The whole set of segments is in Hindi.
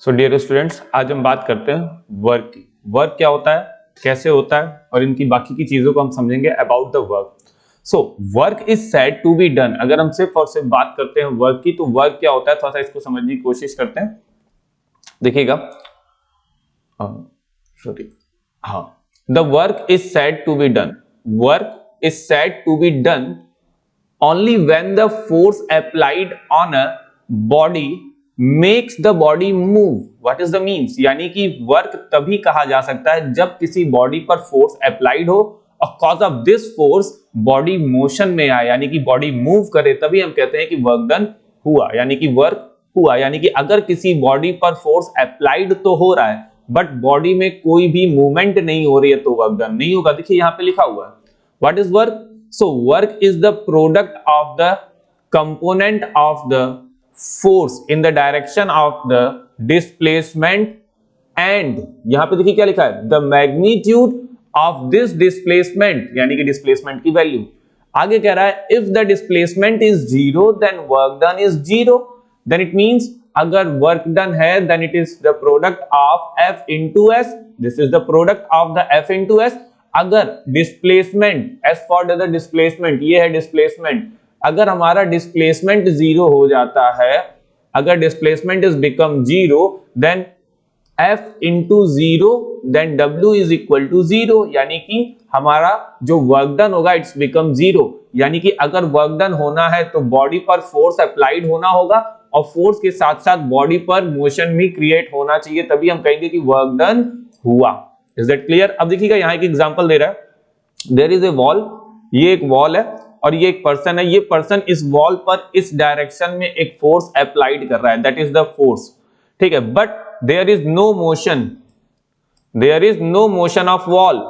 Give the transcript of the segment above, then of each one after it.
सो डियर स्टूडेंट्स, आज हम बात करते हैं वर्क की। वर्क क्या होता है, कैसे होता है और इनकी बाकी की चीजों को हम समझेंगे about the work. So work is said to be done. अगर हम सिर्फ और सिर्फ बात करते हैं वर्क की, तो वर्क क्या होता है थोड़ा सा इसको समझने की कोशिश करते हैं। देखिएगा, सॉरी, हाँ, the work is said to be done. Work is said to be done only when the force applied on a body makes the body move. What is the means? यानी कि वर्क तभी कहा जा सकता है जब किसी बॉडी पर फोर्स अप्लाइड हो और cause of this force body motion में आए, यानी कि बॉडी मूव करे, तभी हम कहते हैं कि वर्क डन हुआ, यानी कि वर्क हुआ। यानी कि अगर किसी बॉडी पर फोर्स अप्लाइड तो हो रहा है बट बॉडी में कोई भी मूवमेंट नहीं हो रही है तो वर्क डन नहीं होगा। देखिए यहां पे लिखा हुआ है, what is work? So work is the product of the component of the force in the direction of the displacement and यहां पे देखिए क्या लिखा है, the magnitude of this displacement, यानी कि displacement की वैल्यू। आगे कह रहा है if the displacement is zero then work done is zero, then it means अगर work done है then it is the product of F into S, this is the product of the F into S। अगर displacement, S for the displacement, ये है डिस्प्लेसमेंट, अगर हमारा डिस्प्लेसमेंट जीरो हो जाता है, अगर displacement is become zero then F into zero then W is equal to zero, यानी कि हमारा जो वर्क डन होगा इट्स बिकम जीरो। यानी कि अगर वर्क डन होना है तो बॉडी पर फोर्स अप्लाइड होना होगा और फोर्स के साथ साथ बॉडी पर मोशन भी क्रिएट होना चाहिए, तभी हम कहेंगे कि वर्क डन हुआ। Is that clear? अब देखिएगा यहां एक एग्जांपल दे रहा है, देयर इज ए वॉल, ये एक वॉल है और ये एक पर्सन है। ये पर्सन इस वॉल पर इस डायरेक्शन में एक फोर्स अप्लाइड कर रहा है, दैट इज द फोर्स, ठीक है। But there is no motion, there is no motion of wall,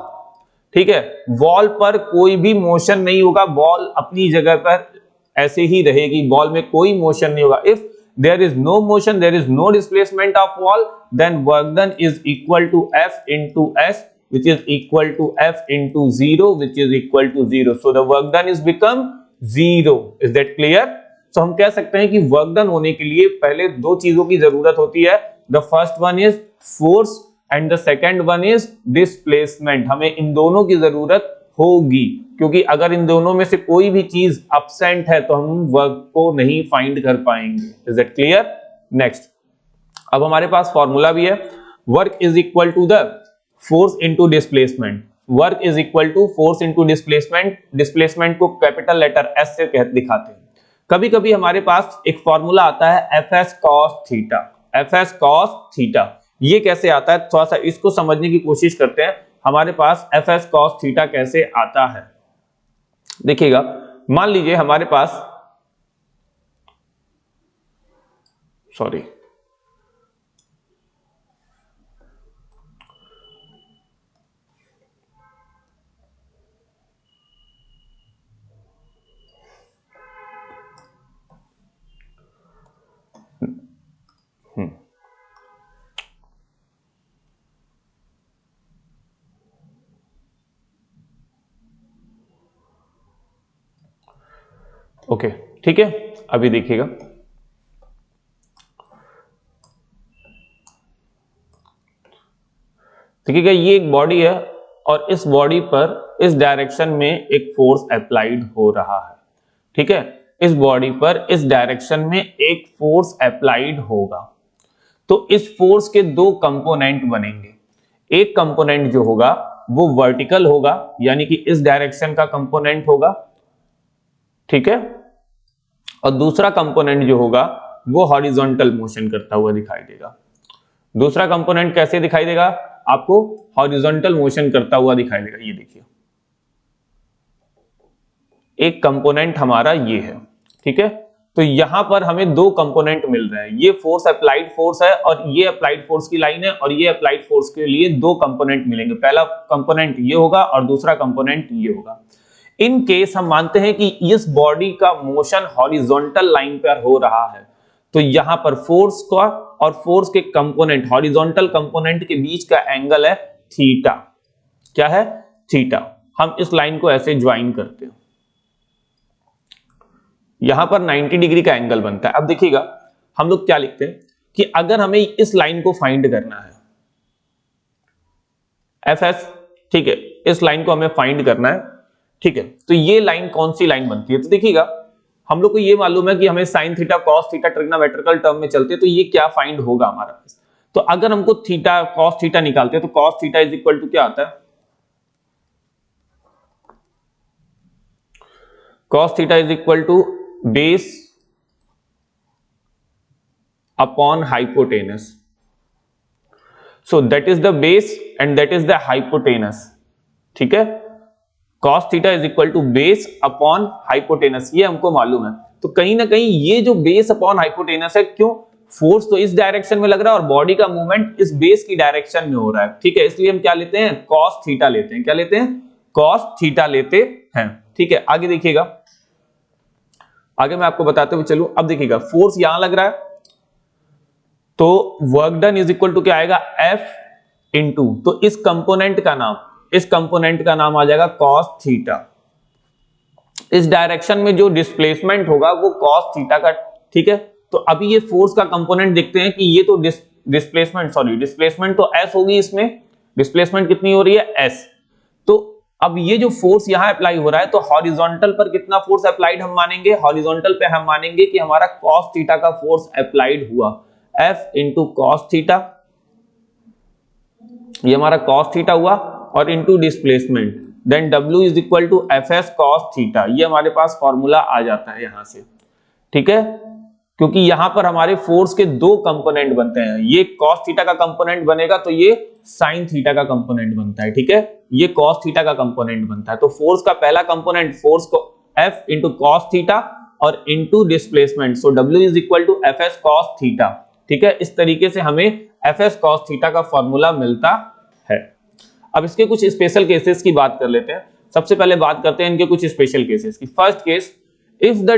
ठीक है। वॉल पर कोई भी मोशन नहीं होगा, वॉल अपनी जगह पर ऐसे ही रहेगी, वॉल में कोई मोशन नहीं होगा। If there is no motion, there is no displacement of wall, then work done is equal to F into S, which is equal to F into 0, which is equal to 0. So the work done is become 0. Is that clear? So हम कह सकते हैं कि work done होने के लिए पहले दो चीजों की जरूरत होती है। The first one is force and the second one is displacement. हमें इन दोनों की जरूरत होगी, क्योंकि अगर इन दोनों में से कोई भी चीज एब्सेंट है तो हम वर्क को नहीं फाइंड कर पाएंगे। Is that clear? नेक्स्ट, अब हमारे पास फॉर्मूला भी है, work is equal to the force into displacement. Work is equal to force into displacement. Displacement को कैपिटल लेटर एस से दिखाते हैं। कभी कभी हमारे पास एक फॉर्मूला आता है F S cos theta. F S cos theta ये कैसे आता है, थोड़ा सा इसको समझने की कोशिश करते हैं। हमारे पास एफ एस कॉस थीटा कैसे आता है, देखिएगा। मान लीजिए हमारे पास, सॉरी, ओके, ठीक है। अभी देखिएगा, देखिएगा ये एक बॉडी है और इस बॉडी पर इस डायरेक्शन में एक फोर्स अप्लाइड हो रहा है, ठीक है। इस बॉडी पर इस डायरेक्शन में एक फोर्स अप्लाइड होगा, तो इस फोर्स के दो कंपोनेंट बनेंगे। एक कंपोनेंट जो होगा वो वर्टिकल होगा, यानी कि इस डायरेक्शन का कंपोनेंट होगा, ठीक है, और दूसरा कंपोनेंट जो होगा वो हॉरिजॉन्टल मोशन करता हुआ दिखाई देगा। दूसरा कंपोनेंट कैसे दिखाई देगा आपको? हॉरिजॉन्टल मोशन करता हुआ दिखाई देगा। ये देखिए, एक कंपोनेंट हमारा ये है, ठीक है। तो यहां पर हमें दो कंपोनेंट मिल रहे हैं, ये फोर्स अप्लाइड फोर्स है और ये अप्लाइड फोर्स की लाइन है, और ये अप्लाइड फोर्स के लिए दो कंपोनेंट मिलेंगे। पहला कंपोनेंट ये होगा और दूसरा कंपोनेंट ये होगा। इन केस हम मानते हैं कि इस बॉडी का मोशन हॉरिजॉन्टल लाइन पर हो रहा है, तो यहां पर फोर्स का और फोर्स के कंपोनेंट, हॉरिजॉन्टल कंपोनेंट के बीच का एंगल है थीटा। क्या है? थीटा। हम इस लाइन को ऐसे ज्वाइन करते हैं, यहां पर 90 डिग्री का एंगल बनता है। अब देखिएगा हम लोग क्या लिखते हैं, कि अगर हमें इस लाइन को फाइंड करना है एफ एस, ठीक है, इस लाइन को हमें फाइंड करना है, ठीक है, तो ये लाइन कौन सी लाइन बनती है? तो देखिएगा हम लोग को ये मालूम है कि हमें sine theta cos theta trigonometrical term में चलते हैं, तो ये क्या फाइंड होगा हमारा पास? तो अगर हमको थीटा कॉस थीटा निकालते हैं तो cos theta is equal to क्या आता है? Cos theta is equal to base upon hypotenuse. So that is the base and that is the hypotenuse. ठीक है, cos theta is equal to base upon hypotenuse, ये हमको मालूम है. तो कहीं ना कहीं ये जो बेस अपॉन हाइपोटेनस है, क्यों? फोर्स तो इस डायरेक्शन में लग रहा है और बॉडी का मूवमेंट इस बेस की डायरेक्शन में हो रहा है, ठीक है, इसलिए हम क्या लेते हैं? cos थीटा लेते हैं. क्या लेते हैं? cos थीटा लेते हैं. ठीक है, आगे देखिएगा, आगे मैं आपको बताते हुए चलूं. अब देखिएगा फोर्स यहां लग रहा है, तो work done is equal to क्या आएगा? F इंटू, तो इस कंपोनेंट का नाम आ जाएगा cos थीटा. इस डायरेक्शन में जो डिस्प्लेसमेंट होगा वो cos थीटा का, ठीक है. तो अभी ये फोर्स का कंपोनेंट देखते हैं कि ये तो डिस्प्लेसमेंट तो S होगी, इसमें डिस्प्लेसमेंट कितनी हो रही है? S. तो अब ये जो फोर्स यहां अप्लाई हो रहा है, तो हॉरिजॉन्टल पर कितना फोर्स अप्लाइड हम मानेंगे? हॉरिजॉन्टल पे हम मानेंगे कि हमारा cos थीटा का फोर्स अप्लाइड हुआ, F इंटू कॉस थीटा, ये हमारा कॉस थीटा हुआ, और into displacement, then W is equal to F S cos theta. ये हमारे पास फॉर्मूला आ जाता है यहां से, ठीक है, क्योंकि यहां पर हमारे फोर्स के दो कंपोनेंट बनते हैं. ये कॉस थीटा का कंपोनेंट बनेगा तो ये साइन थीटा का कंपोनेंट बनता है, ठीक है, ये कॉस थीटा का कंपोनेंट बनता है. तो फोर्स का पहला कंपोनेंट, फोर्स को F इंटू कॉस थीटा और into displacement, so W is equal to F S cos theta. ठीक है, इस तरीके से हमें एफ एस कॉस थीटा का फॉर्मूला मिलता है. अब इसके कुछ स्पेशल केसेस की बात कर लेते हैं. सबसे पहले बात करते हैं इनके कुछ स्पेशल केसेस की. First case, if the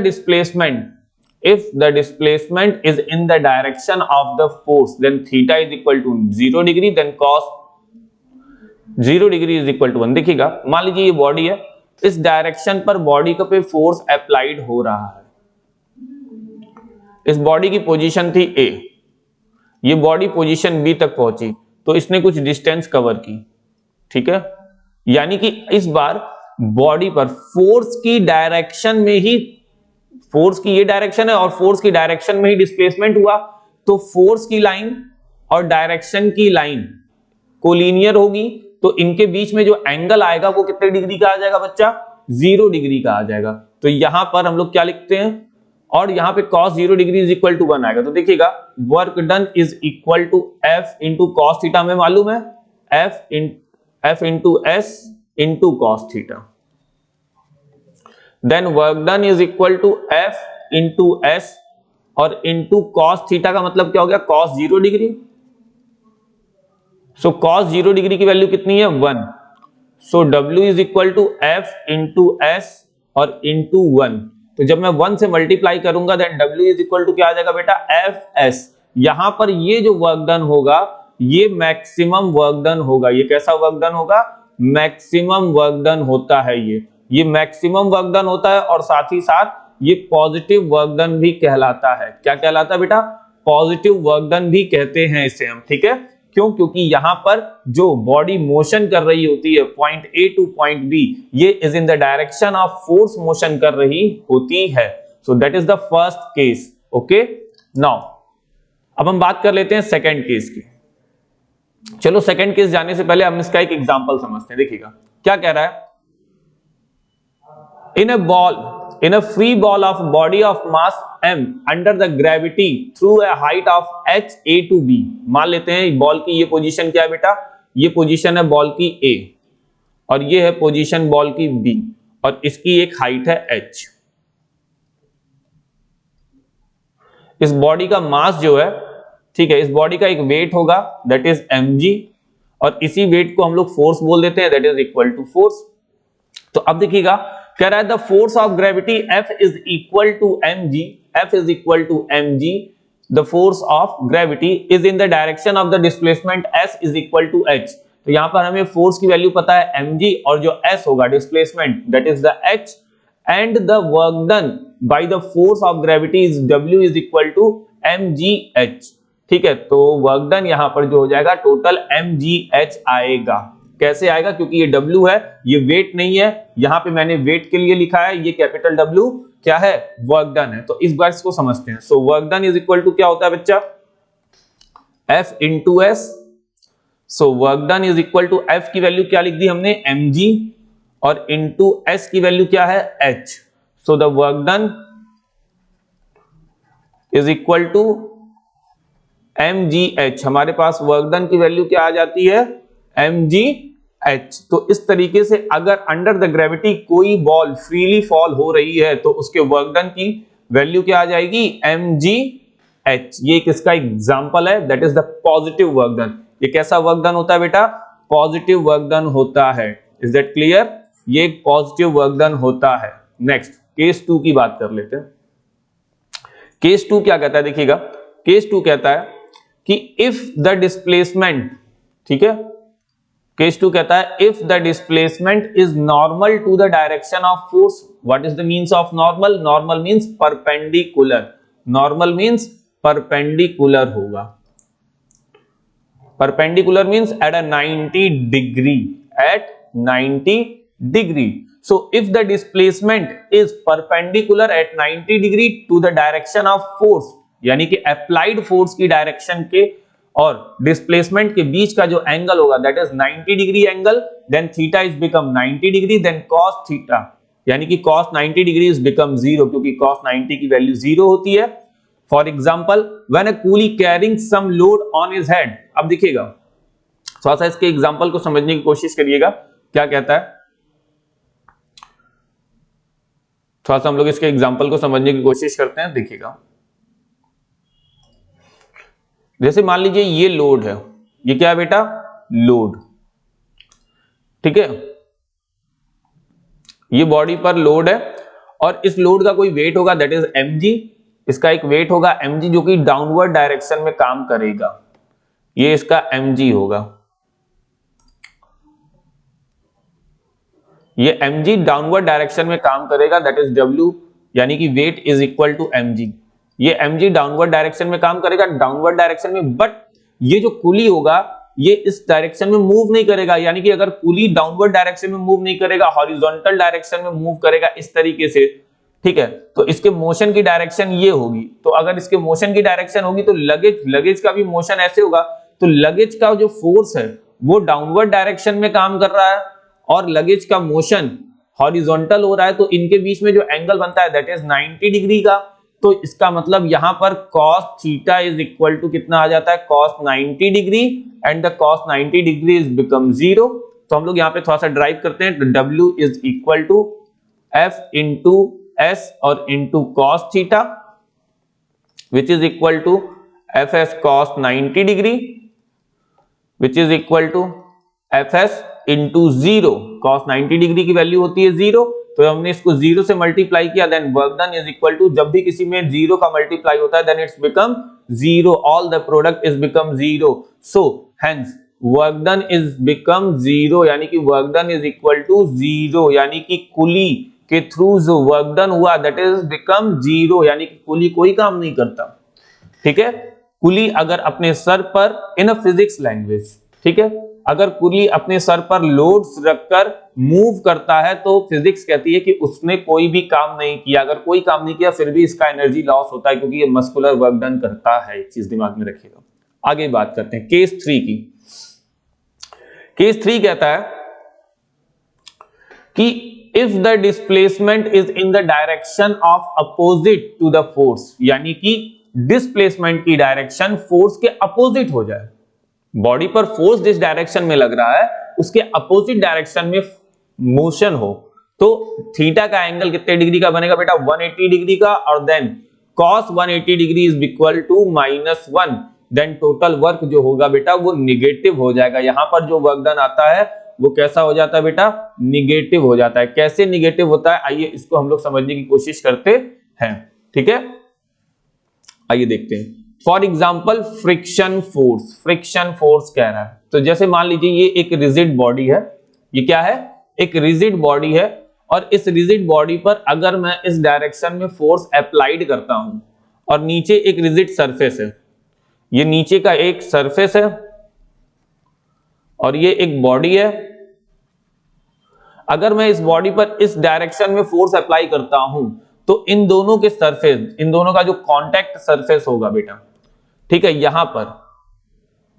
displacement is in the direction of the force, then theta is equal to 0 degree, then cos 0 degree is equal to 1. देखिएगा, मान लीजिए ये बॉडी है, इस डायरेक्शन पर बॉडी का पे फोर्स अप्लाइड हो रहा है. इस बॉडी की पोजीशन थी A, ये बॉडी पोजीशन B तक पहुंची, तो इसने कुछ डिस्टेंस कवर की, ठीक है, यानी कि इस बार बॉडी पर फोर्स की डायरेक्शन में ही, फोर्स की ये डायरेक्शन है और फोर्स की डायरेक्शन में ही डिस्प्लेसमेंट हुआ, तो फोर्स की लाइन और डायरेक्शन की लाइन कोलिनियर होगी, तो इनके बीच में जो एंगल आएगा वो कितने डिग्री का आ जाएगा बच्चा? 0 डिग्री का आ जाएगा. तो यहां पर हम लोग क्या लिखते हैं, और यहां पे cos 0 degree is equal to 1 आएगा. तो देखिएगा work done is equal to F into cos theta, में मालूम है F into S into cos theta, then work done is equal to F into S और इंटू कॉस थीटा का मतलब क्या हो गया? cos 0 degree. So cos 0 degree की वैल्यू कितनी है? 1. So W is equal to F into S और इंटू 1. तो जब मैं 1 से मल्टीप्लाई करूंगा, then W is equal to क्या आ जाएगा बेटा? FS. यहां पर ये जो वर्क डन होगा ये मैक्सिमम वर्क डन होगा. ये कैसा वर्क डन होगा? मैक्सिमम वर्क डन होता है. ये मैक्सिमम वर्क डन होता है, और साथ ही साथ ये पॉजिटिव वर्क डन भी कहलाता है. क्या कहलाता है बेटा? पॉजिटिव वर्क डन भी कहते हैं इसे हम, ठीक है. क्यों? क्योंकि यहां पर जो बॉडी मोशन कर रही होती है point A two point B, ये is in the direction of force motion कर रही होती है. So that is the first case. Okay, now अब हम बात कर लेते हैं सेकंड केस की. चलो सेकंड केस जाने से पहले हम इसका एक एग्जांपल समझते हैं. देखिएगा क्या कह रहा है. in a free ball of body of mass m under the gravity through a height of h a to b. मान लेते हैं बॉल की ये पोजीशन क्या है बेटा? ये पोजीशन है बॉल की A और ये है पोजीशन बॉल की B और इसकी एक हाइट है h. इस बॉडी का मास जो है, ठीक है, इस बॉडी का एक वेट होगा दैट इज mg और इसी वेट को हम लोग फोर्स बोल देते हैं that is equal to force. तो अब देखिएगा कह रहा है the force of gravity F is equal to mg. F is equal to mg. The force of gravity is in the direction of the displacement S is equal to h. तो यहां पर हमें फोर्स की वैल्यू पता है mg और जो S होगा displacement that is the h and the work done by the force of gravity is W is equal to mgh. ठीक है, तो वर्क डन यहां पर जो हो जाएगा टोटल mgh आएगा। कैसे आएगा? क्योंकि ये W है, ये वेट नहीं है, यहां पे मैंने वेट के लिए लिखा है, ये कैपिटल W क्या है? वर्क डन है। तो इस बार इसको समझते हैं। So work done is equal to क्या होता है बच्चा? F into S. So work done is equal to F की वैल्यू क्या लिख दी हमने? mg, और इंटू S की वैल्यू क्या है? h। So the work done is equal to mgh। हमारे पास वर्क डन की वैल्यू क्या आ जाती है? mgh। तो इस तरीके से अगर अंडर द ग्रेविटी कोई बॉल फ्रीली फॉल हो रही है तो उसके वर्क डन की वैल्यू क्या आ जाएगी? mgh। ये किसका एग्जांपल है? That is the positive work done. ये कैसा वर्क डन होता है बेटा? पॉजिटिव वर्क डन होता है। Is that clear? ये एक पॉजिटिव वर्क डन होता है। नेक्स्ट केस 2 की बात कर लेते हैं। केस 2 क्या कहता है? देखिएगा, केस 2 कहता है कि इफ द डिस्प्लेसमेंट, ठीक है, केस 2 कहता है if the displacement is normal to the direction of force. What is the means of normal? Normal means perpendicular. Normal means perpendicular होगा। Perpendicular means at a 90 degree, at 90 degree. So if the displacement is perpendicular at 90 degree to the direction of force, यानी कि applied force की डायरेक्शन के और डिस्प्लेसमेंट के बीच का जो एंगल होगा that is 90 degree angle, then theta is become 90 degree, then cos theta, यानी कि cos 90 डिग्री इज बिकम 0, क्योंकि cos 90 की वैल्यू 0 होती है। For example when a coolie carrying some load on his head. अब देखिएगा, थोड़ा सा इसके एग्जांपल को समझने की कोशिश करिएगा, क्या कहता है। थोड़ा सा हम लोग इसके एग्जांपल को समझने की कोशिश करते हैं। देखिएगा, जैसे मान लीजिए ये लोड है, ये क्या है बेटा? लोड, ठीक है, ये बॉडी पर लोड है और इस लोड का कोई वेट होगा दैट इज mg। इसका एक वेट होगा mg जो कि डाउनवर्ड डायरेक्शन में काम करेगा, ये इसका mg होगा। ये mg डाउनवर्ड डायरेक्शन में काम करेगा दैट इज w, यानी कि weight is equal to mg। ये mg डाउनवर्ड डायरेक्शन में काम करेगा, डाउनवर्ड डायरेक्शन में, बट ये जो कुली होगा ये इस डायरेक्शन में मूव नहीं करेगा, यानी कि अगर कुली डाउनवर्ड डायरेक्शन में मूव नहीं करेगा, हॉरिजॉन्टल डायरेक्शन में मूव करेगा इस तरीके से, ठीक है, तो इसके मोशन की डायरेक्शन ये होगी। तो अगर इसके मोशन की डायरेक्शन होगी तो लगेज का भी मोशन ऐसे होगा, तो लगेज का जो फोर्स है वो डाउनवर्ड डायरेक्शन में काम कर रहा है और लगेज का मोशन हॉरिजॉन्टल हो रहा है, तो इनके बीच में जो एंगल बनता है दैट इज 90 डिग्री का। तो इसका मतलब यहां पर cos theta is equal to कितना आ जाता है? cos 90 degree, and the cos 90 degree is become 0। तो हम लोग यहां पे थोड़ा सा ड्राइव करते हैं। W is equal to F into S और into cos theta which is equal to Fs cos 90 degree which is equal to Fs into 0। cos 90 degree की वैल्यू होती है 0, तो हमने इसको 0 से मल्टीप्लाई किया, then work done is equal to, जब भी किसी में 0 का मल्टीप्लाई होता है then it's become 0, all the product is become 0। So hence work done is become 0, यानी कि work done is equal to 0, यानी कि कुली के थ्रू जो वर्क डन हुआ दैट इज बिकम 0, यानी कि कुली कोई काम नहीं करता, ठीक है। कुली अगर अपने सर पर, इन अ फिजिक्स लैंग्वेज, ठीक है, अगर कुली अपने सर पर लोड्स रखकर मूव करता है तो फिजिक्स कहती है कि उसने कोई भी काम नहीं किया। अगर कोई काम नहीं किया फिर भी इसका एनर्जी लॉस होता है, क्योंकि ये मस्कुलर वर्क डन करता है। एक चीज दिमाग में रखिएगा। आगे बात करते हैं केस 3 की। केस 3 कहता है कि if the displacement is in the direction of opposite to the force, यानी कि डिस्प्लेसमेंट की डायरेक्शन फोर्स के अपोजिट हो जाए। बॉडी पर फोर्स जिस डायरेक्शन में लग रहा है उसके अपोजिट डायरेक्शन में मोशन हो, तो थीटा का एंगल कितने डिग्री का बनेगा बेटा? 180 डिग्री का, और then cos 180 degree is equal to -1, then total work जो होगा बेटा वो निगेटिव हो जाएगा। यहां पर जो वर्क डन आता है वो कैसा हो जाता है बेटा? निगेटिव हो जाता है। कैसे निगेटिव होता है आइए इसको हम लोग समझने की कोशिश करते हैं, ठीक है। आइए देखते हैं। For example friction force, friction force कह रहा है, तो जैसे मान लीजिए ये एक रिजिड बॉडी है, ये क्या है? एक रिजिड बॉडी है, और इस रिजिड बॉडी पर अगर मैं इस डायरेक्शन में फोर्स अप्लाइड करता हूं और नीचे एक रिजिड सरफेस है, ये नीचे का एक सरफेस है और ये एक बॉडी है। अगर मैं इस बॉडी पर इस डायरेक्शन में फोर्स अप्लाई करता हूं तो इन दोनों के सरफेस, इन दोनों का जो कांटेक्ट सरफेस होगा बेटा, ठीक है, यहां पर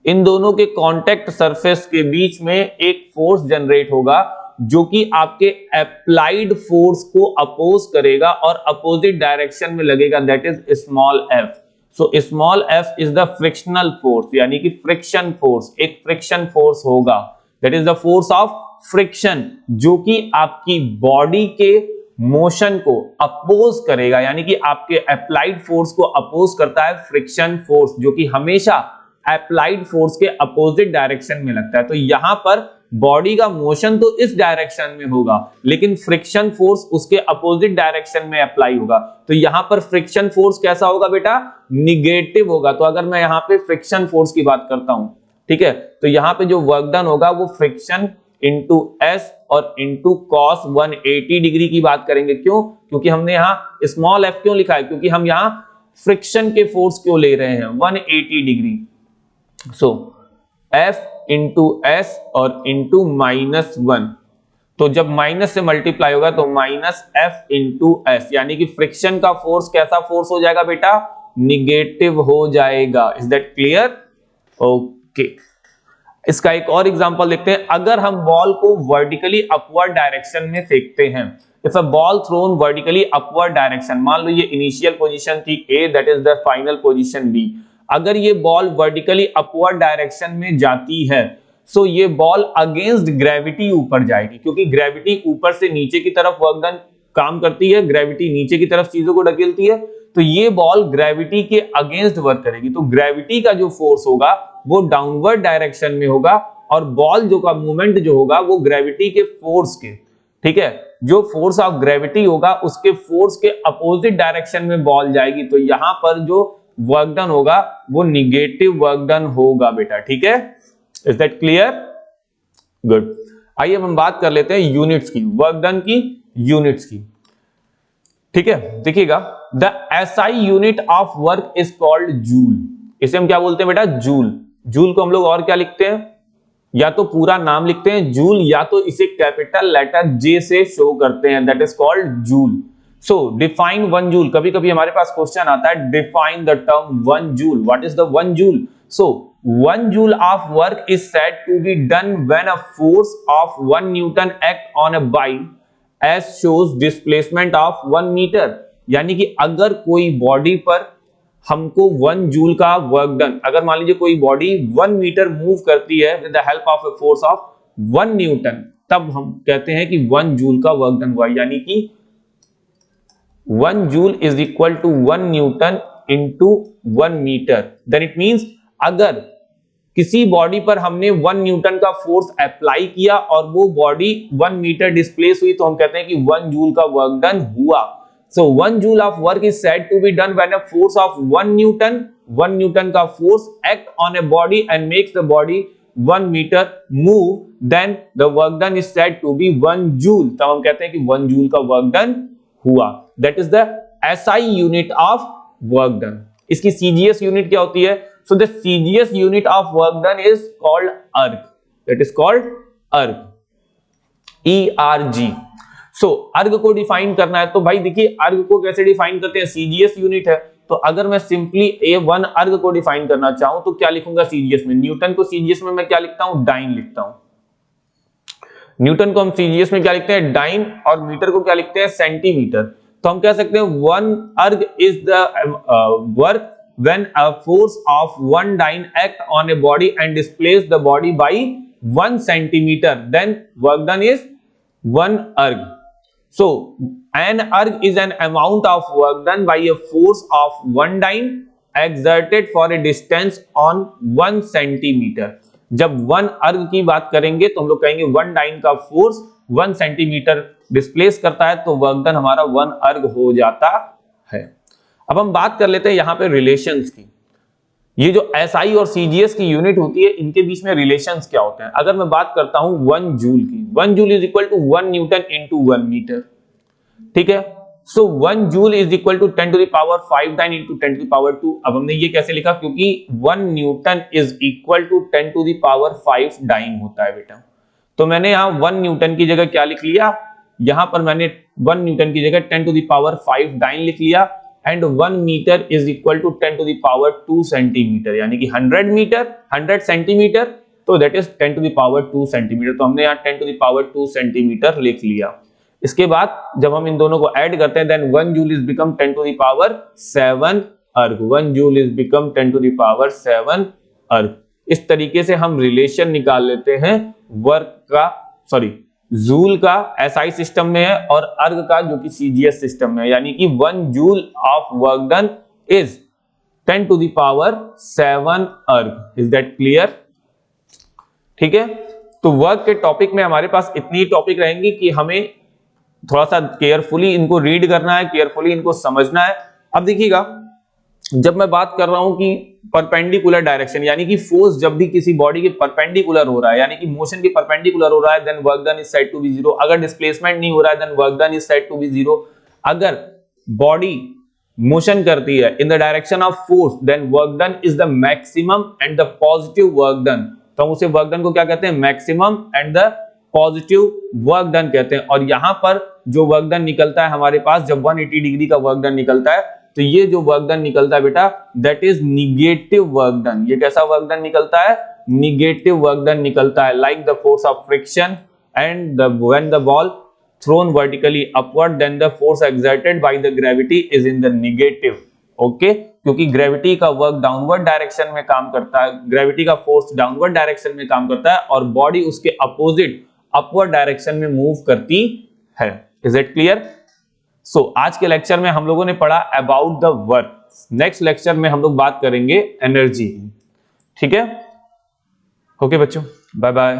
इन दोनों के कांटेक्ट सरफेस के बीच में एक फोर्स जनरेट होगा जो कि आपके अप्लाइड फोर्स को अपोज करेगा और अपोजिट डायरेक्शन में लगेगा, that is small F. So small F is the frictional force, यानी कि फ्रिक्शन फोर्स, एक फ्रिक्शन फोर्स होगा, that is the force of friction, जो कि आपकी बॉडी के मोशन को अपोज करेगा, यानी कि आपके अप्लाइड फोर्स को अपोज करता है फ्रिक्शन फोर्स, जो कि हमेशा अप्लाइड फोर्स के अपोजिट डायरेक्शन में लगता है। तो यहां पर बॉडी का मोशन तो इस डायरेक्शन में होगा, लेकिन फ्रिक्शन फोर्स उसके अपोजिट डायरेक्शन में अप्लाई होगा। तो यहां पर फ्रिक्शन फोर्स कैसा होगा बेटा? निगेटिव होगा। तो अगर मैं यहां पे फ्रिक्शन फोर्स की बात करता हूं, ठीक है, तो यहां पे जो वर्क डन होगा वो फ्रिक्शन इंटू एस और इंटू कॉस 180 डिग्री की बात करेंगे। क्यों? क्योंकि हमने यहां स्मॉल एफ क्यों लिखा है? क्योंकि हम यहां फ्रिक्शन के फोर्स क्यों ले रहे हैं? 180 डिग्री। सो एफ इंटू एस और इंटू -1, तो जब माइनस से मल्टीप्लाई होगा तो माइनस एफ इंटू एस, यानी कि फ्रिक्शन का फोर्स कैसा फोर्स हो जाएगा बेटा? निगेटिव हो जाएगा। Is that clear? ओके, इसका एक और एग्जांपल देखते हैं। अगर हम बॉल को वर्टिकली अपवर्ड डायरेक्शन में फेंकते हैं, if a ball thrown vertically upward direction, मान लो ये इनिशियल पोजीशन थी A, that is the final position B. अगर ये बॉल वर्टिकली अपवर्ड डायरेक्शन में जाती है, सो ये बॉल अगेंस्ट ग्रेविटी ऊपर जाएगी, क्योंकि ग्रेविटी ऊपर से नीचे की तरफ वर्क डन काम करती है, ग्रेविटी नीचे की तरफ चीजों को ढकेलती है, तो ये बॉल ग्रेविटी के अगेंस्ट वर्क करेगी। तो ग्रेविटी का जो फोर्स होगा वो डाउनवर्ड डायरेक्शन में होगा और बॉल जो का मूवमेंट जो होगा वो ग्रेविटी के फोर्स के, ठीक है, जो फोर्स ऑफ ग्रेविटी होगा उसके फोर्स के अपोजिट डायरेक्शन में बॉल जाएगी। तो यहां पर जो वर्क डन होगा वो निगेटिव वर्क डन होगा बेटा, ठीक है। Is that clear? गुड। आइए हम बात कर लेते हैं यूनिट्स की, वर्क डन की यूनिट्स की, ठीक है। देखिएगा, the SI unit of work is called joule. इसे हम क्या बोलते हैं बेटा? जूल। जूल को हम लोग और क्या लिखते हैं? या तो पूरा नाम लिखते हैं जूल, या तो इसे कैपिटल लेटर जे से शो करते हैं, that is called joule. So define 1 joule. कभी कभी हमारे पास क्वेश्चन आता है, define the term 1 joule. What is the 1 joule? So 1 joule of work is said to be done when a force of 1 newton act on a body as shows displacement of 1 metre. यानी कि अगर कोई बॉडी पर हमको 1 जूल का वर्क डन, अगर मान लीजिए कोई बॉडी 1 मीटर मूव करती है with the help of a force of 1 Newton, तब हम कहते हैं कि 1 जूल का वर्क डन हुआ। यानी कि 1 joule is equal to 1 newton into 1 metre. Then it means अगर किसी बॉडी पर हमने 1 न्यूटन का फोर्स अप्लाई किया और वो बॉडी 1 मीटर डिस्प्लेस हुई, तो हम कहते हैं कि 1 जूल का वर्क डन हुआ। So 1 joule of work is said to be done when a force of 1 Newton का force act on a body and makes the body 1 meter move, then the work done is said to be 1 joule। तब हम कहते हैं कि 1 joule का work done हुआ। That is the SI unit of work done। इसकी CGS unit क्या होती है? So the CGS unit of work done is called erg। That is called erg, ERG। सो अर्ग को डिफाइन करना है, तो भाई देखिए अर्ग को कैसे डिफाइन करते हैं? सीजीएस यूनिट है, तो अगर मैं सिंपली A1 अर्ग को डिफाइन करना चाहूं तो क्या लिखूंगा सीजीएस में? न्यूटन को सीजीएस में मैं क्या लिखता हूं? डाइन लिखता हूं। न्यूटन को हम सीजीएस में क्या लिखते हैं? डाइन। और मीटर को क्या लिखते हैं? सेंटीमीटर। तो हम कह सकते हैं 1 erg is the work when a force of 1 dyne act on a body and displace the body by 1 centimetre, then work done is 1 erg. So an erg is an amount of work done by a force of 1 dyne exerted for a distance on 1 centimeter। जब 1 अर्ग की बात करेंगे तो हम लोग कहेंगे 1 डाइन का फोर्स 1 सेंटीमीटर डिस्प्लेस करता है, तो वर्क डन हमारा 1 अर्ग हो जाता है। अब हम बात कर लेते हैं यहां पे रिलेशंस की। ये जो एसआई और सीजीएस की यूनिट होती है, इनके बीच में रिलेशंस क्या होते हैं? अगर मैं बात करता हूं 1 जूल की, 1 joule is equal to 1 newton into 1 metre, ठीक है। So 1 joule is equal to 10 to the power 5 dyne into 10 to the power 2। अब हमने ये कैसे लिखा, क्योंकि 1 newton is equal to 10 to the power 5 dyne होता है बेटा। तो मैंने यहाँ 1 न्यूटन की जगह क्या लिख लिया, यहां पर मैंने 1 न्यूटन की जगह 10 टू द पावर 5 डाइन लिख लिया, and 1 metre is equal to 10 to the power 2 centimetre, यानी कि 100 मीटर 100 सेंटीमीटर, तो that is 10 to the power 2 centimetre. तो हमने यहाँ 10 टू द पावर 2 सेंटीमीटर लिख लिया। इसके बाद जब हम इन दोनों को ऐड करते हैं, then 1 joule is become 10 to the power 7 erg, 1 joule is become 10 to the power 7 erg. इस तरीके से हम रिलेशन निकाल लेते हैं वर्क का, सॉरी जूल का एसआई सिस्टम में है, और अर्ग का जो कि सीजीएस सिस्टम में है, यानी कि 1 joule of work done is 10 to the power 7 erg. Is that clear? ठीक है, तो वर्क के टॉपिक में हमारे पास इतनी टॉपिक रहेंगी कि हमें थोड़ा सा केयरफुली इनको रीड करना है, केयरफुली इनको समझना है। अब देखिएगा, जब मैं बात कर रहा हूं कि परपेंडिकुलर डायरेक्शन, यानी कि फोर्स जब भी किसी बॉडी के परपेंडिकुलर हो रहा है, यानी कि मोशन के परपेंडिकुलर हो रहा है, then work done is said to be zero. अगर डिस्प्लेसमेंट नहीं हो रहा है, then work done is said to be zero. अगर बॉडी मोशन करती है in the direction of force, then work done is the maximum and the positive work done. तो हम उसे वर्क डन को क्या कहते हैं, maximum and the positive work done कहते हैं। और यहां पर जो वर्क डन निकलता है हमारे पास, जब 180 डिग्री का वर्क डन निकलता है, तो ये जो वर्क डन निकलता है बेटा, that is negative work done. ये कैसा वर्क डन निकलता है, निगेटिव वर्क डन निकलता है। Like the force of friction and when the ball thrown vertically upward, then the force exerted by the gravity is in the negative. Okay, क्योंकि ग्रेविटी का वर्क डाउनवर्ड डायरेक्शन में काम करता है, ग्रेविटी का फोर्स डाउनवर्ड डायरेक्शन में काम करता है, और बॉडी उसके अपोजिट अपवर्ड डायरेक्शन में मूव करती है। Is it clear? सो आज के लेक्चर में हम लोगों ने पढ़ा about the work. Next lecture में हम लोग बात करेंगे एनर्जी। ठीक है, ओके बच्चों, बाय बाय।